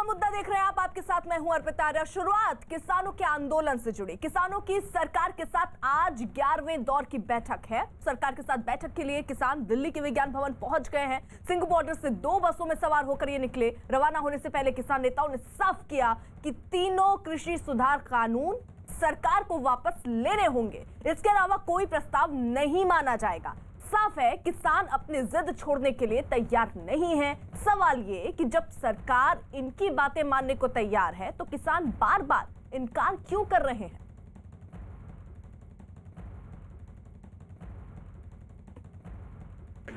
मुद्दा देख रहे हैं आप, आपके साथ मैं हूं अर्पिता आर्या। शुरुआत किसानों के आंदोलन से जुड़ी। किसानों की सरकार के साथ आज 11वें दौर की बैठक है। सरकार के साथ बैठक के लिए किसान दिल्ली के विज्ञान भवन पहुंच गए हैं। सिंघू बॉर्डर से 2 बसों में सवार होकर ये निकले। रवाना होने से पहले किसान नेताओं ने साफ किया कि तीनों कृषि सुधार कानून सरकार को वापस लेने होंगे। इसके अलावा कोई प्रस्ताव नहीं माना जाएगा। साफ है किसान अपनी जिद छोड़ने के लिए तैयार नहीं है। सवाल ये कि जब सरकार इनकी बातें मानने को तैयार है तो किसान बार बार इनकार क्यों कर रहे हैं?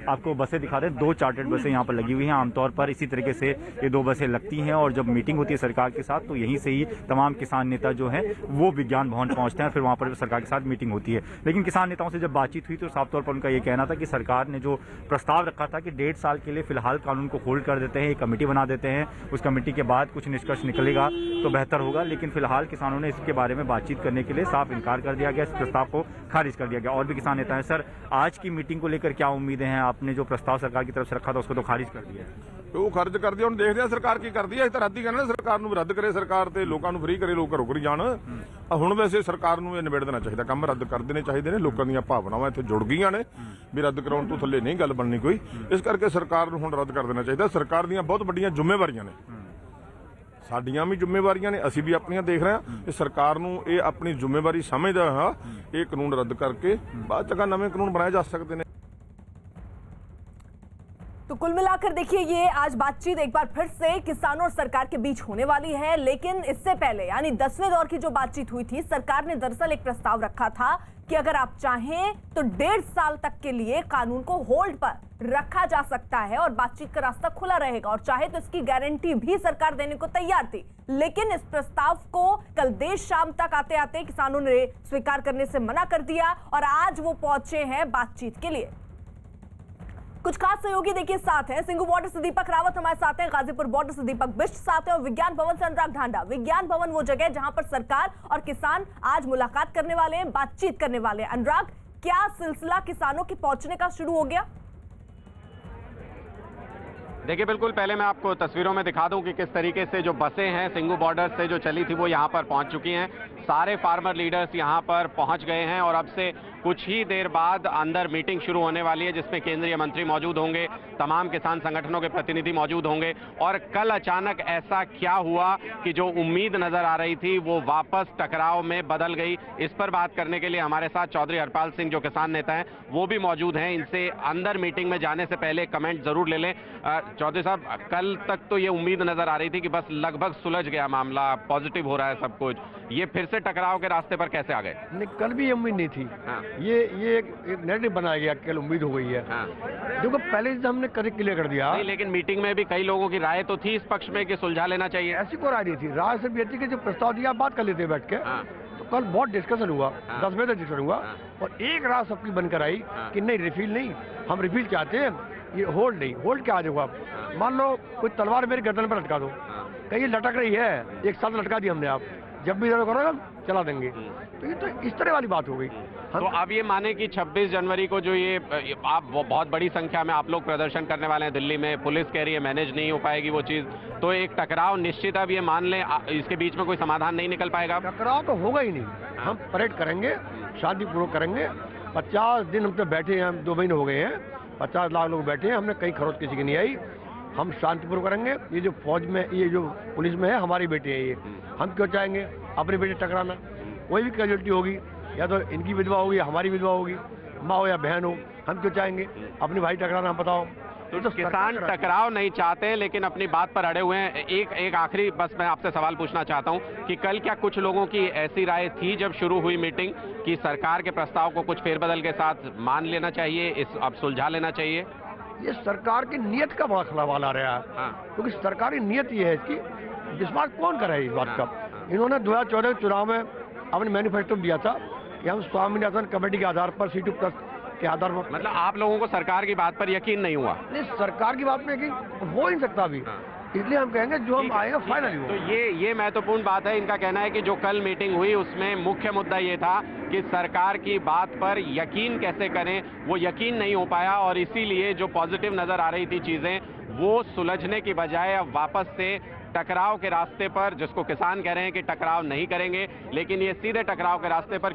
आपको बसें दिखा दें, 2 चार्टर्ड बसें यहाँ पर लगी हुई हैं। आमतौर पर इसी तरीके से ये 2 बसें लगती हैं और जब मीटिंग होती है सरकार के साथ तो यहीं से ही तमाम किसान नेता जो हैं वो विज्ञान भवन पहुंचते हैं, फिर वहाँ पर सरकार के साथ मीटिंग होती है। लेकिन किसान नेताओं से जब बातचीत हुई तो साफ तौर पर उनका ये कहना था कि सरकार ने जो प्रस्ताव रखा था कि 1.5 साल के लिए फिलहाल कानून को होल्ड कर देते हैं, एक कमेटी बना देते हैं, उस कमेटी के बाद कुछ निष्कर्ष निकलेगा तो बेहतर होगा। लेकिन फिलहाल किसानों ने इसके बारे में बातचीत करने के लिए साफ इनकार कर दिया गया, इस प्रस्ताव को खारिज कर दिया गया। और भी किसान नेता हैं। सर, आज की मीटिंग को लेकर क्या उम्मीदें हैं? आपने जो प्रस्ताव सरकार की तरफ से रखा था उसको तो खारिज कर दिया तो वो खारिज कर दिया। ਹੁਣ ਦੇਖਦੇ ਆ ਸਰਕਾਰ ਕੀ ਕਰਦੀ ਹੈ। ਇਸ ਤਾਂ ਰੱਦ ਹੀ ਕਰਨਾ, ਸਰਕਾਰ ਨੂੰ ਰੱਦ ਕਰੇ ਸਰਕਾਰ ਤੇ ਲੋਕਾਂ ਨੂੰ ਫ੍ਰੀ ਕਰੇ, ਲੋਕ ਘਰੋਂ ਘਰੀ ਜਾਣ। ਹੁਣ ਵੈਸੇ ਸਰਕਾਰ ਨੂੰ ਇਹ ਨਿਬੇੜ ਦੇਣਾ ਚਾਹੀਦਾ, ਕੰਮ ਰੱਦ ਕਰ ਦੇਣੇ ਚਾਹੀਦੇ ਨੇ। ਲੋਕਾਂ ਦੀਆਂ ਭਾਵਨਾਵਾਂ ਇੱਥੇ ਜੁੜ ਗਈਆਂ ਨੇ ਵੀ ਰੱਦ ਕਰਾਉਣ ਤੋਂ ਥੱਲੇ ਨਹੀਂ ਗੱਲ ਬਣਨੀ ਕੋਈ। ਇਸ ਕਰਕੇ ਸਰਕਾਰ ਨੂੰ ਹੁਣ ਰੱਦ ਕਰ ਦੇਣਾ ਚਾਹੀਦਾ। ਸਰਕਾਰ ਦੀਆਂ ਬਹੁਤ ਵੱਡੀਆਂ ਜ਼ਿੰਮੇਵਾਰੀਆਂ ਨੇ, ਸਾਡੀਆਂ ਵੀ ਜ਼ਿੰਮੇਵਾਰੀਆਂ ਨੇ, ਅਸੀਂ ਵੀ ਆਪਣੀਆਂ ਦੇਖ ਰਹੇ ਹਾਂ। ਇਹ ਸਰਕਾਰ ਨੂੰ ਇਹ ਆਪਣੀ ਜ਼ਿੰਮੇਵਾਰੀ ਸਮਝਦਾ ਹਾਂ। ਇਹ ਕਾਨੂੰਨ ਰੱਦ ਕਰਕੇ ਬਾਅਦ ਚ ਨਵੇਂ ਕਾਨੂੰਨ ਬਣਾਏ ਜਾ ਸਕਦੇ ਨੇ। तो कुल मिलाकर देखिए ये आज बातचीत एक बार फिर से किसानों और सरकार के बीच होने वाली है। लेकिन इससे पहले यानी 10वें दौर की जो बातचीत हुई थी, सरकार ने दरअसल एक प्रस्ताव रखा था कि अगर आप चाहें तो 1.5 साल तक के लिए कानून को होल्ड पर रखा जा सकता है और बातचीत का रास्ता खुला रहेगा, और चाहे तो इसकी गारंटी भी सरकार देने को तैयार थी। लेकिन इस प्रस्ताव को कल देर शाम तक आते आते किसानों ने स्वीकार करने से मना कर दिया और आज वो पहुंचे हैं बातचीत के लिए। कुछ खास सहयोगी देखिए साथ हैं। सिंघू बॉर्डर से दीपक रावत हमारे साथ हैं, गाजीपुर बॉर्डर से दीपक बिष्ट साथ हैं और विज्ञान भवन से अनुराग ढांडा। विज्ञान भवन वो जगह जहां पर सरकार और किसान आज मुलाकात करने वाले हैं, बातचीत करने वाले हैं। अनुराग, क्या सिलसिला किसानों के पहुंचने का शुरू हो गया? देखिए, बिल्कुल पहले मैं आपको तस्वीरों में दिखा दूं कि किस तरीके से जो बसें हैं सिंघू बॉर्डर से जो चली थी वो यहाँ पर पहुंच चुकी हैं। सारे फार्मर लीडर्स यहाँ पर पहुंच गए हैं और अब से कुछ ही देर बाद अंदर मीटिंग शुरू होने वाली है जिसमें केंद्रीय मंत्री मौजूद होंगे, तमाम किसान संगठनों के प्रतिनिधि मौजूद होंगे। और कल अचानक ऐसा क्या हुआ कि जो उम्मीद नजर आ रही थी वो वापस टकराव में बदल गई? इस पर बात करने के लिए हमारे साथ चौधरी हरपाल सिंह जो किसान नेता हैं वो भी मौजूद हैं। इनसे अंदर मीटिंग में जाने से पहले कमेंट जरूर ले लें। चौधरी साहब, कल तक तो ये उम्मीद नजर आ रही थी कि बस लगभग सुलझ गया मामला, पॉजिटिव हो रहा है सब कुछ, ये फिर से टकराव के रास्ते पर कैसे आ गए? नहीं, कल भी उम्मीद नहीं थी। हाँ। ये एक नैरेटिव बनाया गया, कल उम्मीद हो गई है। हाँ। देखो, पहले से हमने क्लियर कर दिया। नहीं, लेकिन मीटिंग में भी कई लोगों की राय तो थी इस पक्ष में कि सुलझा लेना चाहिए। ऐसी कोई राय नहीं थी। राय सिर्फ ये थी कि जो प्रस्ताव दिया बात कर लेते बैठ के। हाँ। तो कल बहुत डिस्कशन हुआ। हाँ। 10 बजे तक डिस्कशन हुआ। हाँ। और एक राय सबकी बनकर आई। हाँ। कि नहीं, रिफिल नहीं, हम रिफिल चाहते हैं, ये होल्ड नहीं। होल्ड क्या आ जाएगा? आप मान लो कोई तलवार मेरे गर्दन पर लटका दो, कहीं लटक रही है, एक साथ लटका दी हमने, आप जब भी करोगे चला देंगे। तो ये तो इस तरह वाली बात हो गई। तो आप ये माने कि 26 जनवरी को जो ये आप बहुत बड़ी संख्या में आप लोग प्रदर्शन करने वाले हैं दिल्ली में, पुलिस कह रही है मैनेज नहीं हो पाएगी वो चीज, तो एक टकराव निश्चित, अब ये मान लें इसके बीच में कोई समाधान नहीं निकल पाएगा? टकराव तो होगा ही नहीं। हम परेड करेंगे, शांतिपूर्वक करेंगे। 50 दिन हम तो बैठे हैं, हम 2 महीने हो गए हैं, 50 लाख लोग बैठे हैं, हमने कहीं खरोच किसी की नहीं आई। हम शांतिपूर्वक करेंगे। ये जो फौज में, ये जो पुलिस में है, हमारी बेटी है ये, हम क्यों चाहेंगे अपनी बेटी टकराना? कोई भी कैजुअलिटी होगी, या तो इनकी विधवा होगी या हमारी विधवा होगी, माँ हो या बहन हो, हम क्यों चाहेंगे अपनी भाई टकराना? बताओ। तो किसान टकराव नहीं चाहते लेकिन अपनी बात पर अड़े हुए हैं। एक आखिरी बस मैं आपसे सवाल पूछना चाहता हूं कि कल क्या कुछ लोगों की ऐसी राय थी जब शुरू हुई मीटिंग कि सरकार के प्रस्ताव को कुछ फेरबदल के साथ मान लेना चाहिए, इस अब सुलझा लेना चाहिए? ये सरकार की नीयत का बड़ा सवाल आ रहा है। हाँ। क्योंकि सरकारी नीयत ये है, इसकी विश्वास कौन करे इस बात का? इन्होंने 2014 के चुनाव में अपने मैनिफेस्टो दिया था कि हम स्वामीनाथन कमेटी के आधार पर C2+ के आधार पर, मतलब आप लोगों को सरकार की बात पर यकीन नहीं हुआ? नहीं, सरकार की बात में यकीन हो नहीं सकता अभी। हाँ। इसलिए हम कहेंगे जो हम आएगा फाइनल ही हो। तो ये महत्वपूर्ण बात है। इनका कहना है कि जो कल मीटिंग हुई उसमें मुख्य मुद्दा ये था कि सरकार की बात पर यकीन कैसे करें, वो यकीन नहीं हो पाया और इसीलिए जो पॉजिटिव नजर आ रही थी चीजें वो सुलझने की बजाय अब वापस से टकराव के रास्ते पर, जिसको किसान कह रहे हैं कि टकराव नहीं करेंगे, लेकिन ये सीधे टकराव के रास्ते पर